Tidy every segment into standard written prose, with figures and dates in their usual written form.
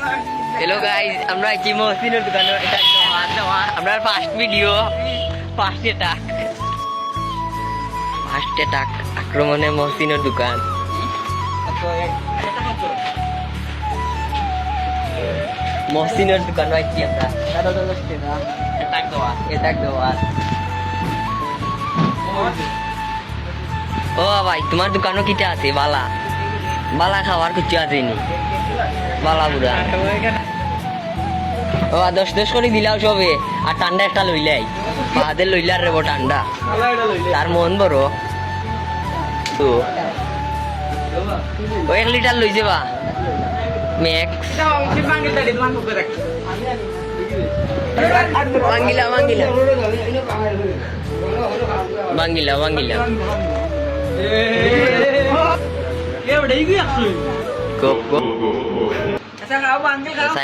Hello guys, আমরা আছি মহসিনের দোকানে। এটা আমরা ফার্স্ট ভিডিও, ফার্স্ট অ্যাটাক আক্রমণে মহসিনের দোকান। মহসিনের দোকান আছি আমরা। অ্যাটাক দেওয়া। ও ভাই, তোমার দোকানও কিটা আছে? বালা বালা খাওয়ার কিছু আসেনি, বালা বুড়া। ও 10 করে দিলাও সবে। আর ঠান্ডা একটা লইলাই, বাহাদের লইলার রেব ঠান্ডা, তার মন বড় তো। ও 1 লিটার লই যাবা ম্যাক্স। বাঙ্গিলা বাঙ্গিলা বাঙ্গিলা বাঙ্গিলা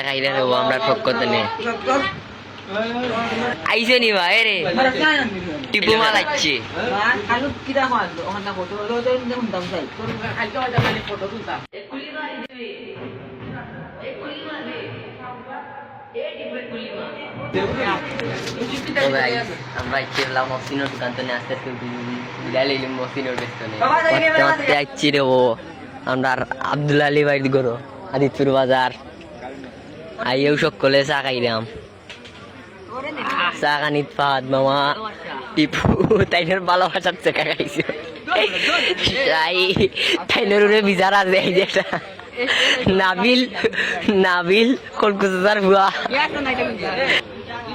খাইলে রেব আমরা ঠক করতে নে আইসে নি ভাই রে। টিপু মাল আইছে। আমরা ইচ্ছেলাম মহসিনের দোকান তো আস্তে আস্তে বিদায় লইলাম মহসিনের বেস্তনে। আইছি রে ও আমরা আব্দুল আলী বাইর গরো আদিতপুর বাজার। আইও সকলে চা খাইলাম। চা খানিত ফাদ মামা টিপু তাইনের ভালোবাসার চেকা খাইছো। তাইনের বিচার আছে এই যেটা নাবিল কলকাতার ভুয়া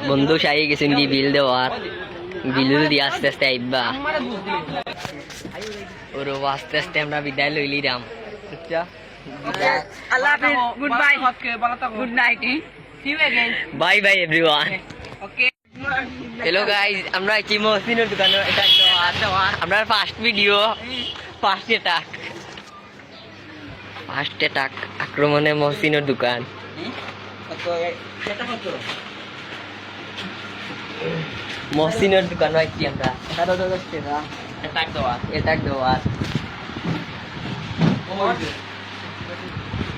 বন্ধু সাই গেছেন কি বিল দেওয়ার। বিল দিয়ে আস্তে আস্তে আইবা ওর আস্তে আস্তে আমরা বিদায় লইলিরাম। Allah Hafiz. Goodbye. Good night. See you again. Bye bye everyone. Okay. Hello guys, আমরা আছি মহসিনের দোকানে। এটা আমরা ফার্স্ট ভিডিও, ফার্স্ট অ্যাটাক আক্রমণে মহসিনের দোকান। মহসিনের দোকান আছি আমরা। অ্যাটাক দেওয়া।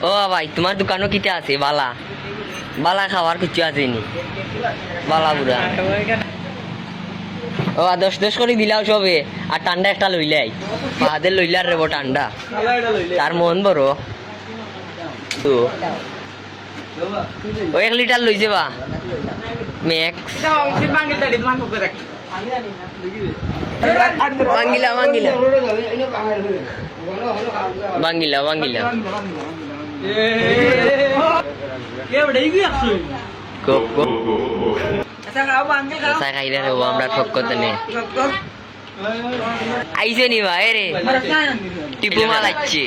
ও ভাই, তোমার দোকানও কিটা আছে? বালা বালা খাওয়ার কিছু আসেনি, বালা বুড়া। ও 10 করে দিলাও সবে। আর ঠান্ডা একটা লইলাই, বাহাদের লইলার রেব ঠান্ডা, তার মন বড় তো। ও 1 লিটার লই যাবা ম্যাক্স। বাঙ্গিলা বাঙ্গিলা বাঙ্গিলা বাঙ্গিলা চা খাইলে রেব আমরা ঠক করতে নে আইসে নি ভাই রে। টিপু মাল আইছে।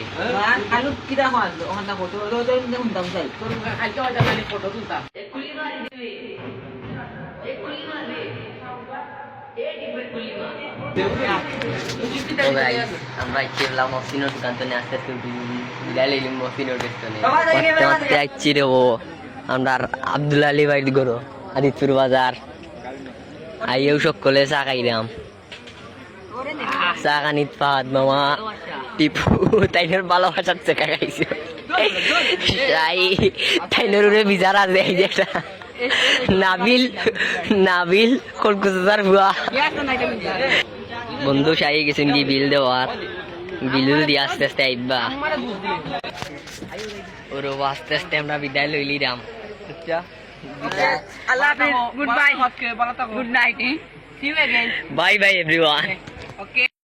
আমরা ইচ্ছেলাম মহসিনের দোকান তো আস্তে আস্তে বিদায় লইলাম মহসিনের বেস্তনে। আইছি রে ও আমরা আব্দুল আলী বাইর গরো আদিতপুর বাজার। আইও সকলে চা খাইলাম। চা খানিত ফাদ মামা টিপু তাইনের ভালোবাসার চেকা খাইছো। তাইনের বিচার আছে এই যেটা নাবিল কলকাতার ভুয়া বন্ধু সাই গেছেন কি বিল দেওয়ার। বিল দিয়ে আস্তে আস্তে আইবা ওর আস্তে আস্তে আমরা বিদায় লইলিরাম। Allah Hafiz. Goodbye. Good night. See you again. Bye bye everyone. Okay.